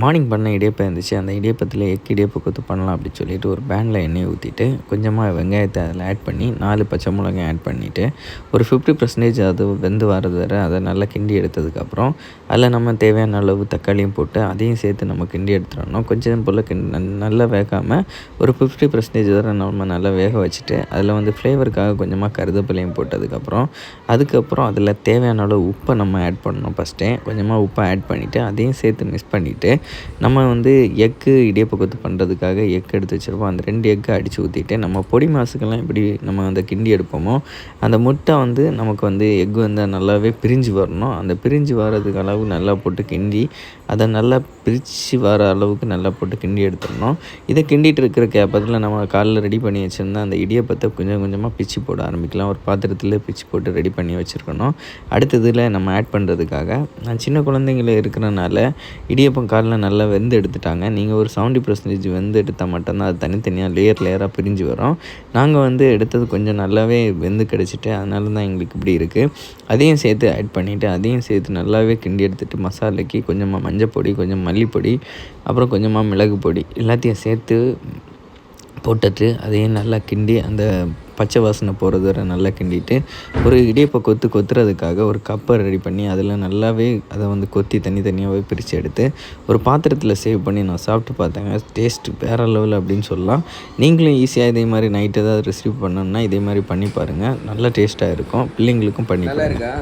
Morning பண்ண இடியப்பம் இருந்துச்சு. அந்த இடியப்பத்தில் எக் இடியப்ப கொத்து பண்ணலாம் அப்படின்னு சொல்லிட்டு ஒரு பேனில் எண்ணெய் ஊற்றிட்டு கொஞ்சமாக வெங்காயத்தை அதில் ஆட் பண்ணி 4 பச்சை மிளகாய் ஆட் பண்ணிவிட்டு ஒரு 50% அது வெந்து வரது வரை அதை நல்லா கிண்டி எடுத்ததுக்கப்புறம் அதில் நம்ம தேவையான அளவு தக்காளியும் போட்டு அதையும் சேர்த்து நம்ம கிண்டி எடுத்துடணும். கொஞ்சம் போல் நல்லா வேகாமல் ஒரு 50% வரை நம்ம நல்லா வேக வச்சுட்டு அதில் வந்து ஃப்ளேவருக்காக கொஞ்சமாக கருவேப்பிலையும் போட்டதுக்கப்புறம் அதுக்கப்புறம் அதில் தேவையான அளவு உப்பை நம்ம ஆட் பண்ணணும். ஃபஸ்ட்டே கொஞ்சமாக உப்பை ஆட் பண்ணிவிட்டு அதையும் சேர்த்து மிக்ஸ் பண்ணிவிட்டு நம்ம வந்து எக்கு இடியப்ப கொத்து பண்ணுறதுக்காக எக் எடுத்து வச்சுருப்போம். அந்த 2 எக்கை அடித்து ஊற்றிட்டு நம்ம பொடி மாசுக்கெல்லாம் எப்படி நம்ம அந்த கிண்டி எடுப்போமோ அந்த முட்டை வந்து நமக்கு வந்து எக் வந்து நல்லாவே பிரிஞ்சு வரணும். அந்த பிரிஞ்சு வர்றதுக்கு அளவு நல்லா போட்டு கிண்டி அதை நல்லா பிரித்து வர அளவுக்கு நல்லா போட்டு கிண்டி எடுத்துடணும். இதை கிண்டிகிட்டு இருக்கிற கேப்பத்தில் நம்ம காலைல ரெடி பண்ணி வச்சுருந்தா அந்த இடியப்பத்தை கொஞ்சம் கொஞ்சமாக பிச்சு போட ஆரம்பிக்கலாம். ஒரு பாத்திரத்தில் பிச்சு போட்டு ரெடி பண்ணி வச்சுருக்கணும். அடுத்ததில் நம்ம ஆட் பண்ணுறதுக்காக நான் சின்ன குழந்தைங்கள இருக்கிறனால இடியப்பம் காலைல நல்லா வெந்து எடுத்துட்டாங்க. நீங்கள் ஒரு 70% வெந்து எடுத்தால் மட்டும்தான் அது தனித்தனியாக லேயராக பிரிஞ்சு வரும். நாங்கள் வந்து எடுத்தது கொஞ்சம் நல்லாவே வெந்து கிடச்சிட்டு அதனால தான் எங்களுக்கு இப்படி இருக்குது. அதையும் சேர்த்து ஆட் பண்ணிவிட்டு அதையும் சேர்த்து நல்லாவே கிண்டி எடுத்துகிட்டு மசாலைக்கு கொஞ்சமாக மஞ்சப்பொடி, கொஞ்சம் மல்லிப்பொடி, அப்புறம் கொஞ்சமாக மிளகு பொடி எல்லாத்தையும் சேர்த்து போட்டுட்டு அதையும் நல்லா கிண்டி அந்த பச்சை வாசனை போகிறது வரை நல்லா கிண்டிட்டு ஒரு இடியப்ப கொத்துறதுக்காக ஒரு கப்பை ரெடி பண்ணி அதில் நல்லாவே அதை வந்து கொத்தி தனித்தனியாகவே பிரித்து எடுத்து ஒரு பாத்திரத்தில் சேவ் பண்ணி நான் சாப்பிட்டு பார்த்தேங்க. டேஸ்ட்டு வேறு லெவல் அப்படின்னு சொல்லலாம். நீங்களும் ஈஸியாக இதே மாதிரி நைட் ஏதாவது ரெசிபி பண்ணணுன்னா இதே மாதிரி பண்ணி பாருங்கள். நல்லா டேஸ்ட்டாக இருக்கும். பிள்ளைங்களுக்கும் பண்ணி நல்லா இருக்கா?